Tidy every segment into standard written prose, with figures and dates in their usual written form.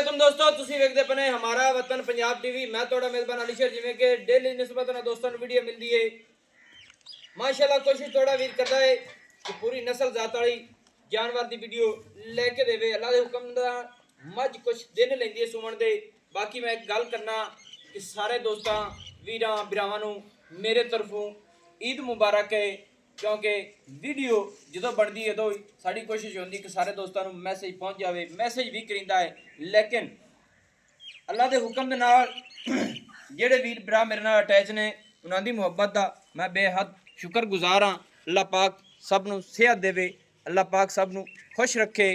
वालेकुम दोस्तों, तुसी वेखदे पने हमारा वतन पंजाब टीवी। मैं थोड़ा मेजबान अलीशर। जिवें कि डेली निस्बत ना दोस्तों वीडियो मिलती है, माशाल्लाह कोशिश थोड़ा वीर करता है कि पूरी नस्ल जात वाली जानवर की वीडियो लेके देवे। अल्लाह के हुक्म दा मज कुछ दिन लेंदी है सुमन दे। बाकी मैं एक गल करना कि सारे दोस्तां वीरां भरावां नूं मेरे तरफों ईद मुबारक है, क्योंकि वीडियो जो बनती है तो साड़ी कोशिश होती कि सारे दोस्तों को मैसेज पहुँच जाए। मैसेज भी करीदा है, लेकिन अल्लाह के हुक्म के नाल जेड़े वीर भरा मेरे नाल अटैच ने उन्हों की मुहब्बत का मैं बेहद शुक्रगुजार हाँ। अल्लाह पाक सब नूं सेहत देवे, अल्लाह पाक सब नूं खुश रखे।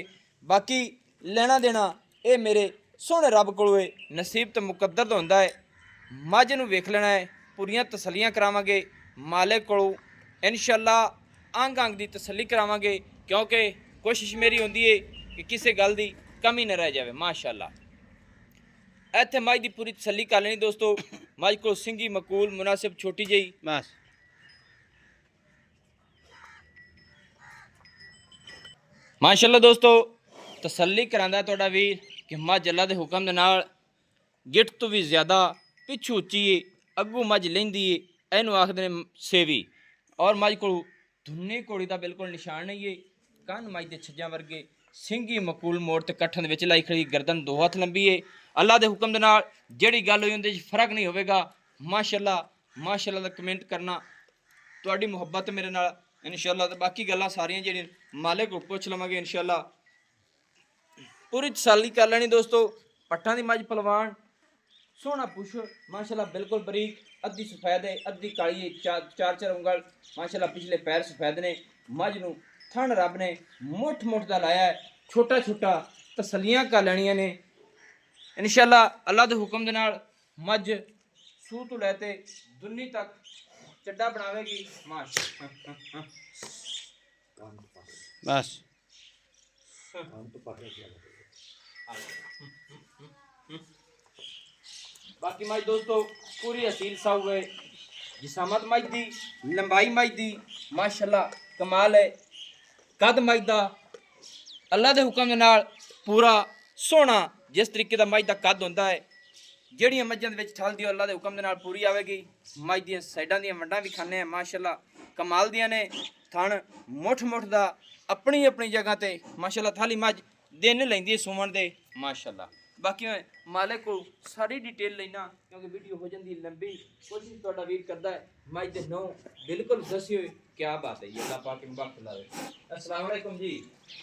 बाकी लेना देना ये मेरे सोहने रब कोलों नसीब तो मुकद्दर तो होंदा है। मझ नूं वेख लेना है, पूरियां तसलियां करावांगे मालिक कोलों इंशाअल्लाह। अंग अंग की तसली करावांगे, क्योंकि कोशिश मेरी होंदी है कि किसी गल की कमी न रह जाए। माशाअल्लाह इत्थे मझ की पूरी तसली कर लेनी दोस्तों। मझ को सिंगी मकूल मुनासिब छोटी जी बस माशाअल्लाह दोस्तों तसली करांदा तुहाडा वीर कि मझ अल्लाह के हुक्म दे नाल गिट तो भी ज़्यादा पिछू उच्ची है, अगू मझ लेंदी है। इनू आखदे ने सेवी। और मझ को धुन्नी घोड़ी का बिल्कुल निशान नहीं है। कन मझ के छज्जा वर्गे सिंगी मकूल मोड़ ते कट्ठन विच लाई खड़ी, गर्दन 2 हथ लंबी है। अल्लाह के हुक्म दे नाल जिहड़ी गल होई उहदे च फर्क नहीं होवेगा। माशाअल्लाह माशाअल्लाह दा कमेंट करना, तुहाडी मुहब्बत मेरे नाल इंशाअल्लाह। ते बाकी गल्लां सारियां जिहड़ियां मालिक को पुछ लवांगे इंशाअल्लाह। पूरी तसल्ली कर लेनी दोस्तों। पट्ठां दी मझ पलवान सोहना पुछ माशाअल्लाह बिल्कुल बरीक, अद्धी सफेद है अद्धी काली है, चार उंगल माशाअल्लाह। पिछले पैर सफेद ने। मझ नूं थन रब ने मुठ मुठ दा लाया है, छोटा छोटा तसलियां कर लैनियां ने इंशाअल्लाह। अल्लाह के हुक्म दे नाल मझ सूह तो लैते दुन्नी तक चड्डा बनावेगी। बस बाकी मझ दोस्तों पूरी असील साहू है। जिसामत मझ दी, लंबाई मझ दी माशाअल्लाह कमाल है। कद मझ दा अल्लाह के हुक्म दे नाल पूरा सोहना जिस तरीके का मझ का कद होंदा है। ਜਿਹੜੀਆਂ ਮੱਝਾਂ ਦੇ ਵਿੱਚ ਠਲ ਦਿਓ अल्लाह के हुक्म दे नाल पूरी आवेगी। मझ ਦੀਆਂ ਸਾਈਡਾਂ ਦੀਆਂ ਵੰਡਾਂ भी खाने हैं माशाअल्लाह कमाल दियां ने। थण मुठ मुठ दा अपनी अपनी जगह ते माशाअल्लाह थाली मझ दिन लैंदी सुमन दे माशाअल्लाह। बाकी मैं मालिक को सारी डिटेल लेना, क्योंकि वीडियो हो जाती लंबी। कोशिश तुहाडा वीर करदा है मझ दे नौ बिल्कुल दसी होए। क्या बात है, ये अल्लाह पाक की मुबारक लावे। अस्सलाम वालेकुम जी।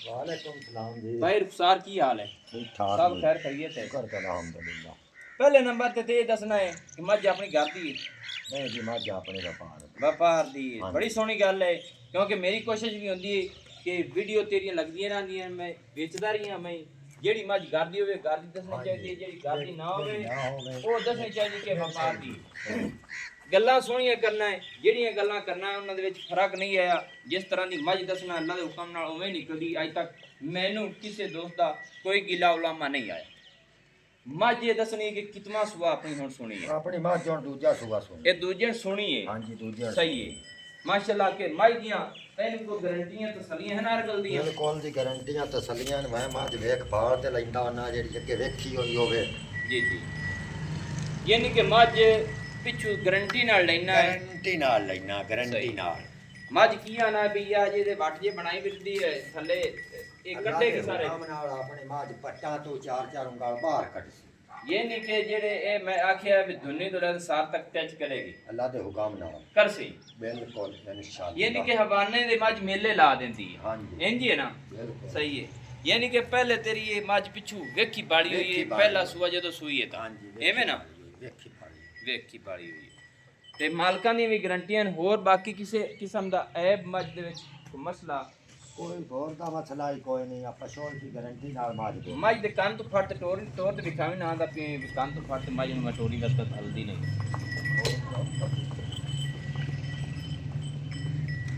वालेकुम सलाम जी। भाई रुखसार की हाल है? ठीक ठाक सब खैर खैरियत है? कर अल्हम्दुलिल्लाह। पहले नंबर ते ये दसना है कि मझ अपनी घर दी नहीं जी मझ अपने व्यापार दी हाँ बड़ी सोहनी गल है। क्योंकि मेरी कोशिश भी होंदी है कि वीडियो तेरियां लगदियां रहंदियां, मैं बेचदा रही मैं। जेड़ी मझ घर दी होवे घर दी दसनी चाहिए, जेड़ी घर दी ना होवे वो दसनी चाहिए कि व्यापार दी। गल्लां सोहणियां करना है, जेड़ियां गल्लां करना उन्हां दे विच फर्क नहीं आया। जिस तरह की मझ दसना अल्लाह के हुक्म नाल उवें निकलदी। अज तक मैनू किसी दोस्त का कोई गिला उलामा नहीं आया। मझ ये दसनी कि कितना सुबह अपनी हुण सुनी है। अपनी मझ हुण दूजा सुबह सुनी। ये दूजे सुनी है। हां जी दूजा सही है माशाअल्लाह। के मझ दियां तैनूं को गारंटियां तसलियां हैं नार गल दियां बिल्कुल जी गारंटियां तसलियां मैं मझ वेख फाड़ ते लैंदा ना जेड़ी अगे वेखी होई होवे। जी जी, यानी कि मझ पिछू गारंटी नाल लेना है। गारंटी नाल लेना, गारंटी नाल। मझ की आना भी आ जेदे वट जे बनाई फिरदी है थल्ले ये कड्डे के सारे नाल अपने मझ पट्टा तो चार उंगल बाहर कटसी। ये नहीं कि जेड़े ए मैं आखिया भी धुनी तो लग सार तक टच करेगी अल्लाह दे हुक्म नाल करसी। बिल्कुल इंशाअल्लाह। ये नहीं कि हवाने दे मझ मेले ला देंदी है। हां जी इंज है ना, बिल्कुल सही है। यानी कि पहले तेरी ये मझ पिछू वेखी बाड़ी हुई है, पहला सुआ जदों सुई है हां तां जी एवें ना वेखी फाड़ी वेखी बाड़ी हुई है। ते मालकां दी भी गारंटियां होर बाकी किसी किस्म दा ऐब मझ दे विच कोई मसला कोई होर का मसला ही कोई नहीं। आप शोर की गारंटी नाल मझ दे। मझ दे कंन तो फट टोर ते विखावी ना दा कि कंन तो फट मझ नूं मटोरी वक्त हल्दी नहीं।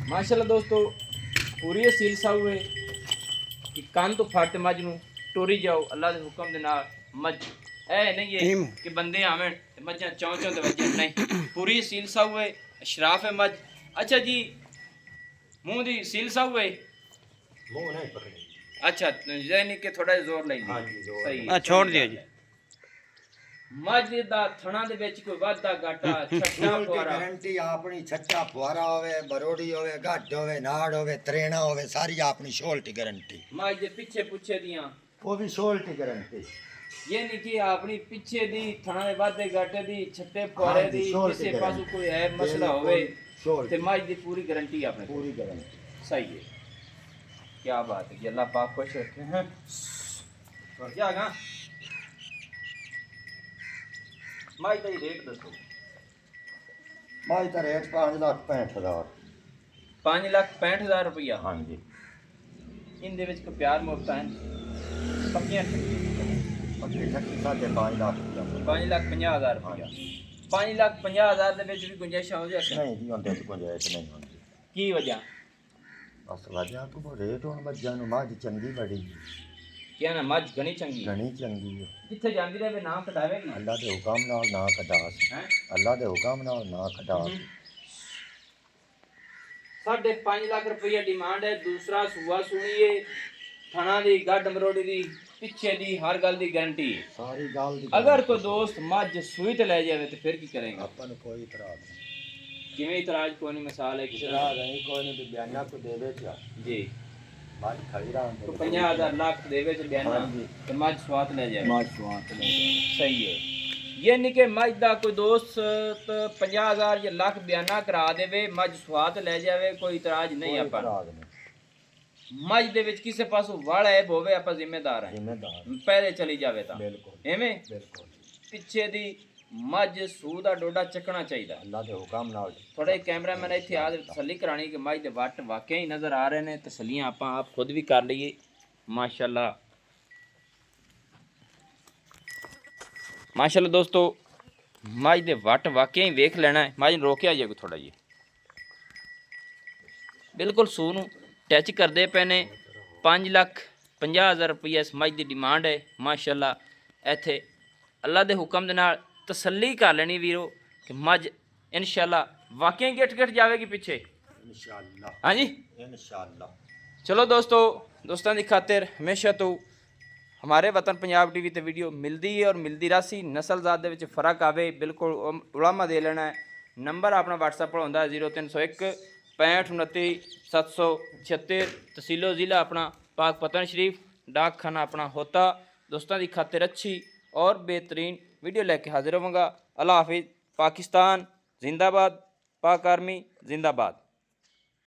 माशाअल्लाह दोस्तों पूरी असील साहू है कि कंन तो फट मझ नूं टोरी जाओ अल्लाह के हुक्म दे नाल। मझ ऐ नहीं है कि बंदे आवें ते मझां चौं चौं ते वजन नहीं। पूरी असील साहू है, अशराफ है मझ। अच्छा जी मुंह दी सील साहू है मुंह नहीं पकड़ी। अच्छा यानी कि थोड़ा जोर ले हाँ जी, जोर। सही ਆ ਛੋੜ ਦਿਓ ਜੀ ਮੱਝ ਦਾ ਥਣਾ ਦੇ ਵਿੱਚ ਕੋਈ ਵਾਧਾ ਘਾਟਾ ਛੱਡਾ ਸ਼ੋਲ ਦੀ ਫੁਆਰਾ ਗਾਰੰਟੀ ਆਪਣੀ ਛੱਟਾ ਫੁਆਰਾ ਹੋਵੇ ਬਰੋੜੀ ਹੋਵੇ ਗੱਡ ਹੋਵੇ ਨਾੜ ਹੋਵੇ ਤਰੇਣਾ ਹੋਵੇ ਸਾਰੀ ਆਪਣੀ ਸ਼ੋਲ ਦੀ ਗਾਰੰਟੀ ਮੱਝ ਦੇ ਪਿੱਛੇ ਪੁੱਛੇ ਦੀਆਂ ਉਹ ਵੀ ਸ਼ੋਲ ਦੀ ਗਾਰੰਟੀ ਯਾਨੀ ਕਿ ਆਪਣੀ ਪਿੱਛੇ ਦੀ ਥਣਾ ਦੇ ਵਾਧੇ ਘਾਟੇ ਦੀ ਛੱਟੇ ਫੁਆਰੇ ਦੀ ਸ਼ੋਲ ਕਿਸੇ ਦੀ ਪਾਸੋਂ guarantee। ਕੋਈ ਹੈ ਮਸਲਾ ਹੋਵੇ ਸ਼ੋਲ ਤੇ ਮੱਝ ਦੀ ਪੂਰੀ ਗਾਰੰਟੀ ਆਪਣੇ ਕੋਲ। ਪੂਰੀ ਗਾਰੰਟੀ सही है क्या बात है कि अल्लाह पाक खुश रखे हैं और क्या गा माई ਦਾ ਰੇਟ ਦੱਸੋ ਮਾਈ ਦਾ ਰੇਟ 5,65,000 5,65,000 ਰੁਪਇਆ ਹਾਂਜੀ ਇਹਦੇ ਵਿੱਚ ਕੋਈ ਪਿਆਰ ਮੁਹੱਬਤਾਂ ਹਨ ਪੱਕੀਆਂ ਪੱਕੀ ਠੱਕੀ 5.5 ਲੱਖ ਰੁਪਇਆ 5,50,000 ਰੁਪਇਆ 5,50,000 ਦੇ ਵਿੱਚ ਵੀ ਗੁੰਜਾਇਸ਼ ਹੋ ਜਾਏ ਨਹੀਂ ਜੀ ਹੁੰਦੇ ਤੇ ਗੁੰਜਾਇਸ਼ ਨਹੀਂ ਹੁੰਦੀ ਕੀ ਵਜ੍ਹਾ ਬਸ ਵਜ੍ਹਾ ਕੋ ਰੇਟ ਹੁਣ ਬੱਚਿਆਂ ਨੂੰ ਮੱਝ ਚੰਗੀ ਬੜੀ ਕਿਹਾ ਨਾ ਮੱਝ ਘਣੀ ਚੰਗੀ ਹੈ ਘਣੀ ਚੰਗੀ ਹੈ ਜਿੱਥੇ ਜਾਂਦੀ ਰਹੇ ਨਾਮ ਕਢਾਵੇਗੀ ਅੱਲਾ ਦੇ ਹੁਕਮ ਨਾਲ ਨਾ ਕਢਾਸ ਹੈ ਅੱਲਾ ਦੇ ਹੁਕਮ ਨਾਲ ਨਾ ਕਢਾਸ 5.5 ਲੱਖ ਰੁਪਇਆ ਡਿਮਾਂਡ ਹੈ ਦੂਸਰਾ ਸੂਆ ਸੁਣੀਏ ਥਣਾ ਦੀ ਗੱਡ ਮਰੋੜੀ ਦੀ ਪਿੱਛੇ ਦੀ ਹਰ ਗੱਲ ਦੀ ਗਾਰੰਟੀ ਹੈ ਸਾਰੀ ਗੱਲ ਦੀ ਅਗਰ ਕੋਈ ਦੋਸਤ ਮੱਝ ਸੂਈ ਤੇ ਲੈ ਜਾਵੇ ਤੇ ਫਿਰ ਕੀ ਕਰੇਗਾ ਆਪਾਂ ਨੂੰ ਕੋਈ ਇਤਰਾਜ਼ ਨਹੀਂ ਕਿਵੇਂ ਇਤਰਾਜ਼ ਕੋਈ ਨਹੀਂ ਮਿਸਾਲ ਹੈ ਕਿਸੇ ਦਾ ਇਤਰਾਜ਼ ਨਹੀਂ ਕੋਈ ਨਹੀਂ ਬਿਆਨਾ ਕੋ ਦੇਵੇ ਚਾ ਜੀ ਮੱਝ ਖੜੀ ਰਾਂ ਕੋਈ 50,000 ਲੱਖ ਦੇ ਵਿੱਚ ਬਿਆਨਾ ਹਾਂਜੀ। ਤੇ ਮੱਝ ਸਵਾਤ ਲੈ ਜਾਵੇ ਮੱਝ ਸੁਆਤ ਲੈ ਸਹੀ ਹੈ ਯਾਨੀ ਕਿ ਮੱਝ ਦਾ ਕੋਈ ਦੋਸਤ 50,000 ਜਾਂ ਲੱਖ ਬਿਆਨਾ ਕਰਾ ਦੇਵੇ ਮੱਝ ਸਵਾਤ ਲੈ ਜਾਵੇ ਕੋਈ ਇਤਰਾਜ਼ ਨਹੀਂ ਆਪਾਂ ਨੂੰ। ਇਤਰਾਜ਼ ਨਹੀਂ ਮੱਝ ਦੇ ਵਿੱਚ ਕਿਸੇ ਪਾਸੋਂ ਵੜ ਐਬ ਹੋਵੇ ਆਪਾਂ ਜ਼ਿੰਮੇਦਾਰ ਹਾਂ ਜ਼ਿੰਮੇਦਾਰ ਪਹਿਲੇ ਚਲੀ ਜਾਵੇ ਤਾਂ ਬਿਲਕੁਲ ਐਵੇਂ ਬਿਲਕੁਲ ਪਿੱਛੇ ਦੀ ਮੱਝ ਸੂ ਦਾ ਡੋਡਾ ਚੱਕਣਾ ਚਾਹੀਦਾ ਅੱਲਾ ਦੇ ਹੁਕਮ ਨਾਲ ਥੋੜੇ ਕੈਮਰਾਮੈਨ ਇੱਥੇ ਆ ਤਸੱਲੀ ਕਰਾਣੀ ਕਿ ਮੱਝ ਦੇ ਵੱਟ ਵਾਕਿਆ ਹੀ ਨਜ਼ਰ ਆ ਰਹੇ ਨੇ ਤਸੱਲੀਆਂ ਆਪਾਂ ਆਪ ਖੁਦ ਵੀ ਕਰ ਲਈਏ ਮਾਸ਼ਾਅੱਲਾ ਮਾਸ਼ਾਅੱਲਾ ਦੋਸਤੋ ਮੱਝ ਦੇ ਵੱਟ ਵਾਕਿਆ ਹੀ ਵੇਖ ਲੈਣਾ ਹੈ ਮੱਝ ਨੂੰ ਰੋਕਿਆ ਜੇ ਕੋਈ ਥੋੜਾ ਜਿਹਾ ਬਿਲਕੁਲ ਸੂ ਨੂੰ ਟੱਚ ਕਰਦੇ ਪਏ ਨੇ 5,50,000 ਰੁਪਏ ਇਸ ਮੱਝ ਦੀ ਡਿਮਾਂਡ ਹੈ ਮਾਸ਼ਾਅੱਲਾ ਇੱਥੇ ਅੱਲਾ ਦੇ ਹੁਕਮ ਦੇ ਨਾਲ ਤਸੱਲੀ ਕਰ ਲੈਣੀ ਵੀਰੋ ਕਿ ਮੱਝ ਇਨਸ਼ਾਅੱਲਾ ਵਾਕਿਆ ਹੀ ਗਿੱਟ ਜਾਵੇਗੀ ਪਿੱਛੇ ਇਨਸ਼ਾਅੱਲਾ ਹਾਂਜੀ ਇਨਸ਼ਾਅੱਲਾ ਚਲੋ ਦੋਸਤਾਂ ਦੀ ਖਾਤਰ ਹਮੇਸ਼ਾ ਤੋਂ ਹਮਾਰੇ ਵਤਨ ਪੰਜਾਬ ਟੀਵੀ ਤੇ ਵੀਡੀਓ ਮਿਲਦੀ ਹੈ ਔਰ ਮਿਲਦੀ ਰਾਸੀ ਨਸਲ ਜ਼ਾਤ ਦੇ ਵਿੱਚ ਫਰਕ ਆਵੇ ਬਿਲਕੁਲ ਉਲਾਮਾ ਦੇ ਲੈਣਾ ਹੈ ਨੰਬਰ ਆਪਣਾ WhatsApp ਪਰ ਹੁੰਦਾ 0301 6529 776 ਤਹਿਸੀਲੋ ਜ਼ਿਲ੍ਹਾ ਆਪਣਾ ਪਾਕ ਪਤਨ ਸ਼ਰੀਫ ਡਾਕਖਾਨਾ ਆਪਣਾ ਹੋਤਾ ਦੋਸਤਾਂ ਦੀ ਖਾਤਰ ਅੱਛੀ और बेहतरीन वीडियो लेके हाजिर होऊंगा अल्लाह हाफिज़ पाकिस्तान जिंदाबाद पाक आर्मी जिंदाबाद।